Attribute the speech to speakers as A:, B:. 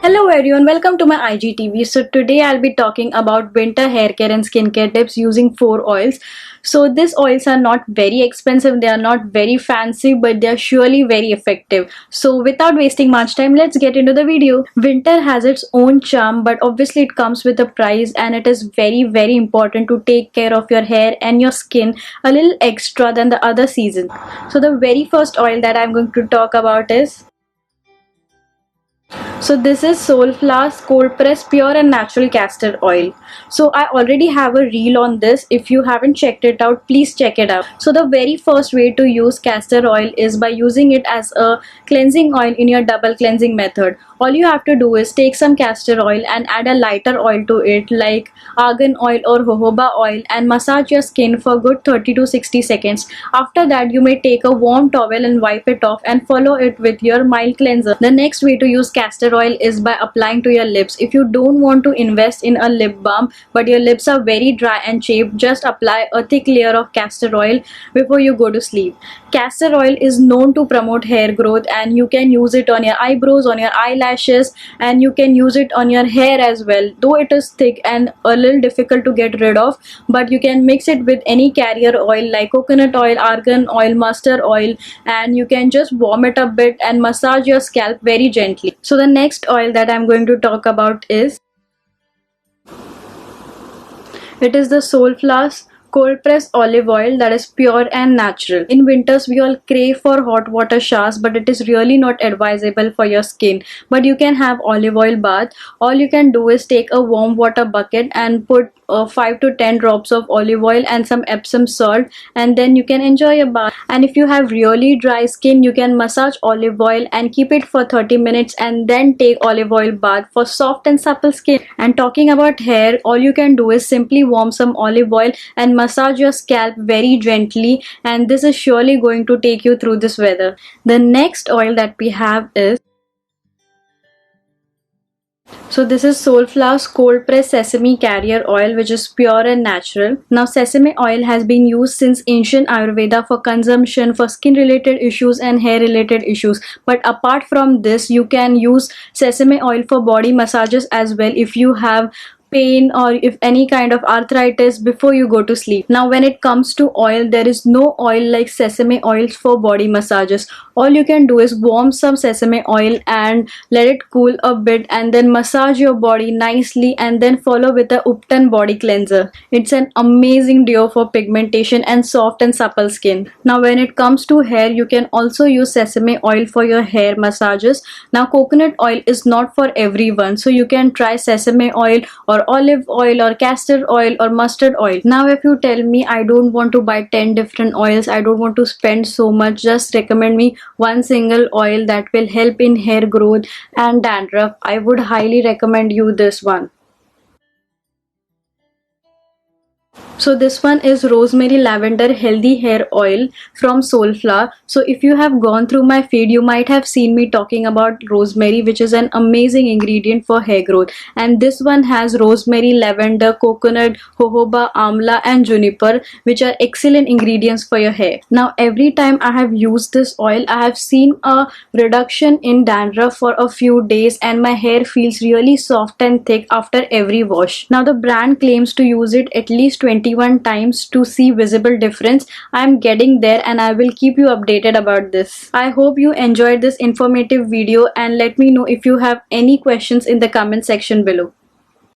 A: Hello everyone, welcome to my IGTV. So today I'll be talking about winter hair care and skincare tips using 4 oils. So these oils are not very expensive, they are not very fancy, but they are surely very effective. So without wasting much time, let's get into the video. Winter has its own charm, but obviously it comes with a price, and it is very important to take care of your hair and your skin a little extra than the other season. So the very first oil that I'm going to talk about is this is Soulflower's cold press pure and natural castor oil. So I already have a reel on this. If you haven't checked it out, please check it out. So the very first way to use castor oil is by using it as a cleansing oil in your double cleansing method. All you have to do is take some castor oil and add a lighter oil to it like argan oil or jojoba oil and massage your skin for good 30 to 60 seconds. After that, you may take a warm towel and wipe it off and follow it with your mild cleanser. The next way to use castor oil is by applying to your lips. If you don't want to invest in a lip balm but your lips are very dry and chapped, just apply a thick layer of castor oil before you go to sleep. Castor oil is known to promote hair growth, and you can use it on your eyebrows, on your eyelashes, and you can use it on your hair as well. Though it is thick and a little difficult to get rid of, but you can mix it with any carrier oil like coconut oil, argan oil, mustard oil, and you can just warm it a bit and massage your scalp very gently. So the next oil that I'm going to talk about is the Soulflower's cold pressed olive oil that is pure and natural. In winters, we all crave for hot water showers, but it is really not advisable for your skin. But you can have olive oil bath. All you can do is take a warm water bucket and put 5 to 10 drops of olive oil and some Epsom salt, and then you can enjoy a bath. And if you have really dry skin, you can massage olive oil and keep it for 30 minutes and then take olive oil bath for soft and supple skin. And talking about hair, all you can do is simply warm some olive oil and massage your scalp very gently, and this is surely going to take you through this weather. The next oil that we have is this is Soulflower's cold pressed sesame carrier oil, which is pure and natural. Now sesame oil has been used since ancient Ayurveda for consumption for skin related issues and hair related issues. But apart from this, you can use sesame oil for body massages as well if you have pain or if any kind of arthritis before you go to sleep. Now when it comes to oil, there is no oil like sesame oils for body massages. All you can do is warm some sesame oil and let it cool a bit and then massage your body nicely and then follow with a Upton body cleanser. It's an amazing duo for pigmentation and soft and supple skin. Now when it comes to hair, you can also use sesame oil for your hair massages. Now coconut oil is not for everyone, so you can try sesame oil or olive oil or castor oil or mustard oil. Now if you tell me I don't want to buy 10 different oils, I don't want to spend so much, just recommend me one single oil that will help in hair growth and dandruff, I would highly recommend you this one. So this one is rosemary lavender healthy hair oil from Soulflower. So if you have gone through my feed, you might have seen me talking about rosemary, which is an amazing ingredient for hair growth. And this one has rosemary, lavender, coconut, jojoba, amla and juniper, which are excellent ingredients for your hair. Now every time I have used this oil, I have seen a reduction in dandruff for a few days and my hair feels really soft and thick after every wash. Now the brand claims to use it at least 21 times to see visible difference. I am getting there and I will keep you updated about this. I hope you enjoyed this informative video and let me know if you have any questions in the comment section below.